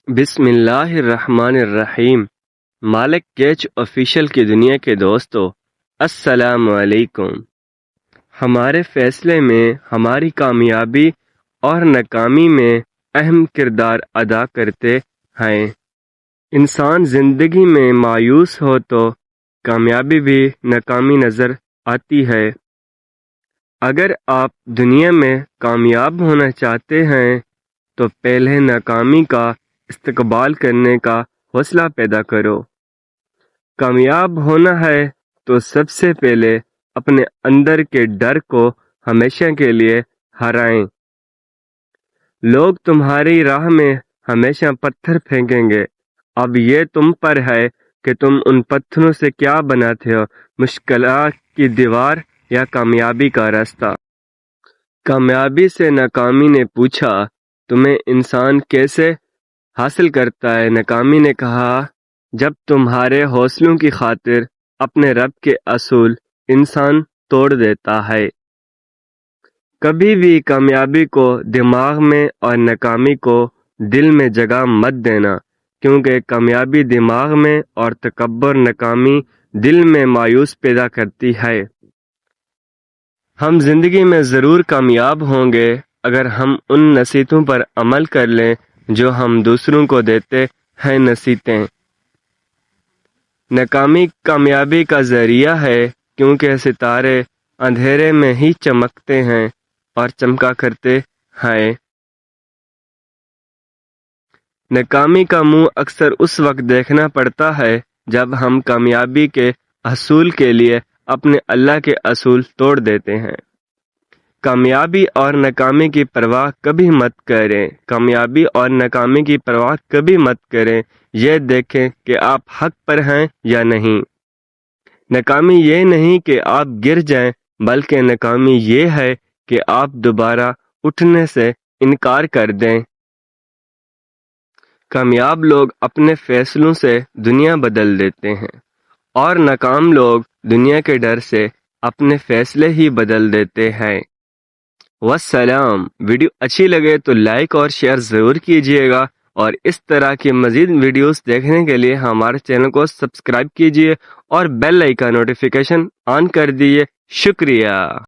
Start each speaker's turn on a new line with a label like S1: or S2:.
S1: بسم اللہ الرحمن الرحیم۔ مالک کیچ آفیشیل کی دنیا کے دوستو، السلام علیکم۔ ہمارے فیصلے میں ہماری کامیابی اور ناکامی میں اہم کردار ادا کرتے ہیں۔ انسان زندگی میں مایوس ہو تو کامیابی بھی ناکامی نظر آتی ہے۔ اگر آپ دنیا میں کامیاب ہونا چاہتے ہیں تو پہلے ناکامی کا استقبال کرنے کا حوصلہ پیدا کرو۔ کامیاب ہونا ہے تو سب سے پہلے اپنے اندر کے ڈر کو ہمیشہ کے لیے ہرائیں۔ لوگ تمہاری راہ میں ہمیشہ پتھر پھینکیں گے، اب یہ تم پر ہے کہ تم ان پتھروں سے کیا بناتے ہو، مشکلات کی دیوار یا کامیابی کا راستہ۔ کامیابی سے ناکامی نے پوچھا، تمہیں انسان کیسے حاصل کرتا ہے؟ ناکامی نے کہا، جب تمہارے حوصلوں کی خاطر اپنے رب کے اصول انسان توڑ دیتا ہے۔ کبھی بھی کامیابی کو دماغ میں اور ناکامی کو دل میں جگہ مت دینا، کیونکہ کامیابی دماغ میں اور تکبر ناکامی دل میں مایوس پیدا کرتی ہے۔ ہم زندگی میں ضرور کامیاب ہوں گے اگر ہم ان نصیحتوں پر عمل کر لیں جو ہم دوسروں کو دیتے ہیں۔ نصیحتیں ناکامی کامیابی کا ذریعہ ہے، کیونکہ ستارے اندھیرے میں ہی چمکتے ہیں اور چمکا کرتے ہیں۔ ناکامی کا منہ اکثر اس وقت دیکھنا پڑتا ہے جب ہم کامیابی کے حصول کے لیے اپنے اللہ کے اصول توڑ دیتے ہیں۔ کامیابی اور ناکامی کی پرواہ کبھی مت کریں۔ کامیابی اور ناکامی کی پرواہ کبھی مت کریں، یہ دیکھیں کہ آپ حق پر ہیں یا نہیں۔ ناکامی یہ نہیں کہ آپ گر جائیں، بلکہ ناکامی یہ ہے کہ آپ دوبارہ اٹھنے سے انکار کر دیں۔ کامیاب لوگ اپنے فیصلوں سے دنیا بدل دیتے ہیں، اور ناکام لوگ دنیا کے ڈر سے اپنے فیصلے ہی بدل دیتے ہیں۔ والسلام۔ ویڈیو اچھی لگے تو لائک اور شیئر ضرور کیجیے گا، اور اس طرح کی مزید ویڈیوز دیکھنے کے لیے ہمارے چینل کو سبسکرائب کیجیے اور بیل آئیکن نوٹیفیکیشن آن کر دیجیے۔ شکریہ۔